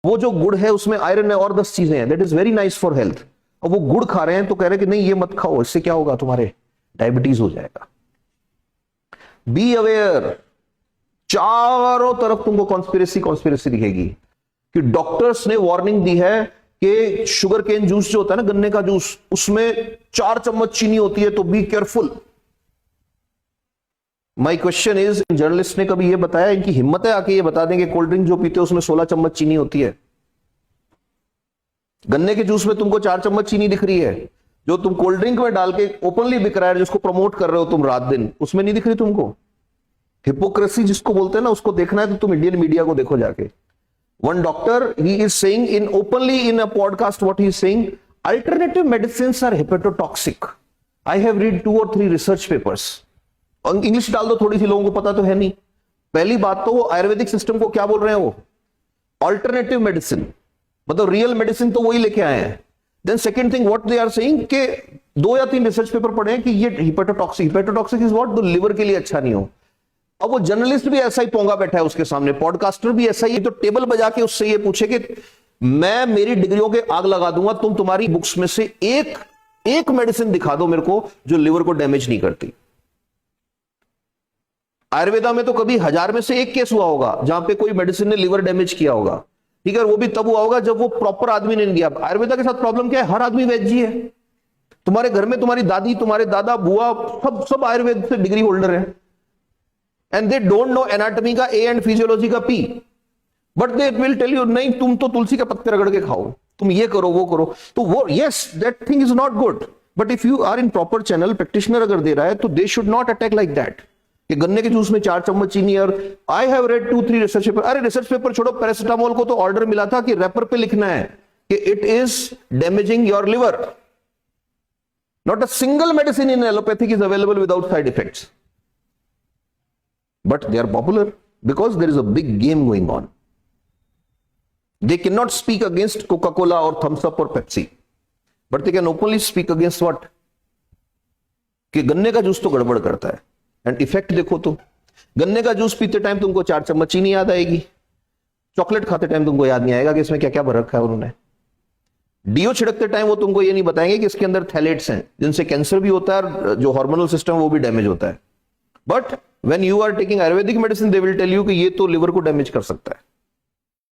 वो जो गुड़ है उसमें आयरन है और 10 चीजें हैं, that is very nice for health. और वो गुड़ खा रहे हैं तो कह रहे हैं कि नहीं ये मत खाओ, इससे क्या होगा, तुम्हारे डायबिटीज हो जाएगा। बी अवेयर, चारों तरफ तुमको कॉन्स्पिरेसी दिखेगी कि डॉक्टर्स ने वार्निंग दी है कि शुगर केन जूस जो होता है ना, गन्ने का जूस, उसमें 4 चम्मच चीनी होती है, तो be careful. My question is, journalist ने कभी यह बताया, इनकी हिम्मत है आके ये बता देंगे कोल्ड ड्रिंक जो पीते हो उसमें 16 चम्मच चीनी होती है। गन्ने के जूस में तुमको 4 चम्मच चीनी दिख रही है, जो तुम कोल्ड ड्रिंक में डाल के ओपनली बिक रहा है, जिसको प्रमोट कर रहे हो तुम रात दिन, उसमें नहीं दिख रही तुमको। हिपोक्रेसी जिसको बोलते हैं ना, उसको देखना है तो तुम इंडियन मीडिया को देखो जाके। One doctor, he is saying openly in a podcast, what he is saying, alternative medicines are hepatotoxic. I have read 2 or 3 research papers. English डाल दो थोड़ी सी, लोगों को पता तो है नहीं। पहली बात तो वो आयुर्वेदिक सिस्टम को क्या बोल रहे हैं, वो ऑल्टरनेटिव मेडिसिन, मतलब रियल मेडिसिन तो वही लेके आए हैं। Then second thing what they are saying कि 2 या 3 रिसर्च पेपर पढ़े हैं कि ये हिपेटोटॉक्सिक इज व्हाट, जो लिवर के लिए अच्छा नहीं हो। अब वो जर्नलिस्ट भी ऐसा ही पोंगा बैठा है उसके सामने, पॉडकास्टर भी ऐसा ही, तो टेबल बजा के उससे ये पूछे कि मैं मेरी डिग्रियों के आग लगा दूंगा, तुम तुम्हारी बुक्स में से एक मेडिसिन दिखा दो मेरे को जो लिवर को डैमेज नहीं करती। आयुर्वेदा में तो कभी 1000 में से 1 केस हुआ होगा जहां पे कोई मेडिसिन ने लिवर डैमेज किया होगा, ठीक है, वो भी तब हुआ होगा जब वो प्रॉपर आदमी ने दिया। आयुर्वेदा के साथ प्रॉब्लम क्या है, हर आदमी वैद्य है। तुम्हारे घर में तुम्हारी दादी, तुम्हारे दादा, बुआ, सब आयुर्वेद से डिग्री होल्डर है, and they don't know anatomy का A and physiology का P, but they will tell you नहीं तुम तो तुलसी के पत्ते रगड़ के खाओ, तुम ये करो वो करो। तो वो yes that thing is not good, but if you are in proper channel, practitioner अगर दे रहा है तो they should not attack like that कि गन्ने के जूस में 4 चम्मच चीनी। और I have read 2-3 research paper, अरे रिसर्च पेपर छोड़ो, पैरासिटामोल को तो ऑर्डर मिला था कि रैपर पे लिखना है कि it is damaging your liver. Not a single medicine in allopathic is available without side effects. But they are popular because there is a big game going on. They cannot speak against Coca-Cola or Thumbs Up or Pepsi, but they can openly speak against what? कि गन्ने का juice तो गड़बड़ करता है। And effect देखो तो, गन्ने का जूस पीते टाइम तुमको 4 चम्मच चीनी याद आएगी, चॉकलेट खाते टाइम तुमको याद नहीं आएगा कि इसमें क्या क्या भर रखा है उन्होंने। डीओ छिड़कते टाइम वो तुमको ये नहीं बताएंगे कि इसके अंदर थैलेट्स हैं जिनसे कैंसर भी होता है और जो हार्मोनल सिस्टम वो भी डैमेज होता है। But when you are taking Ayurvedic medicine, they will tell you कि ये तो लिवर को डैमेज कर सकता है।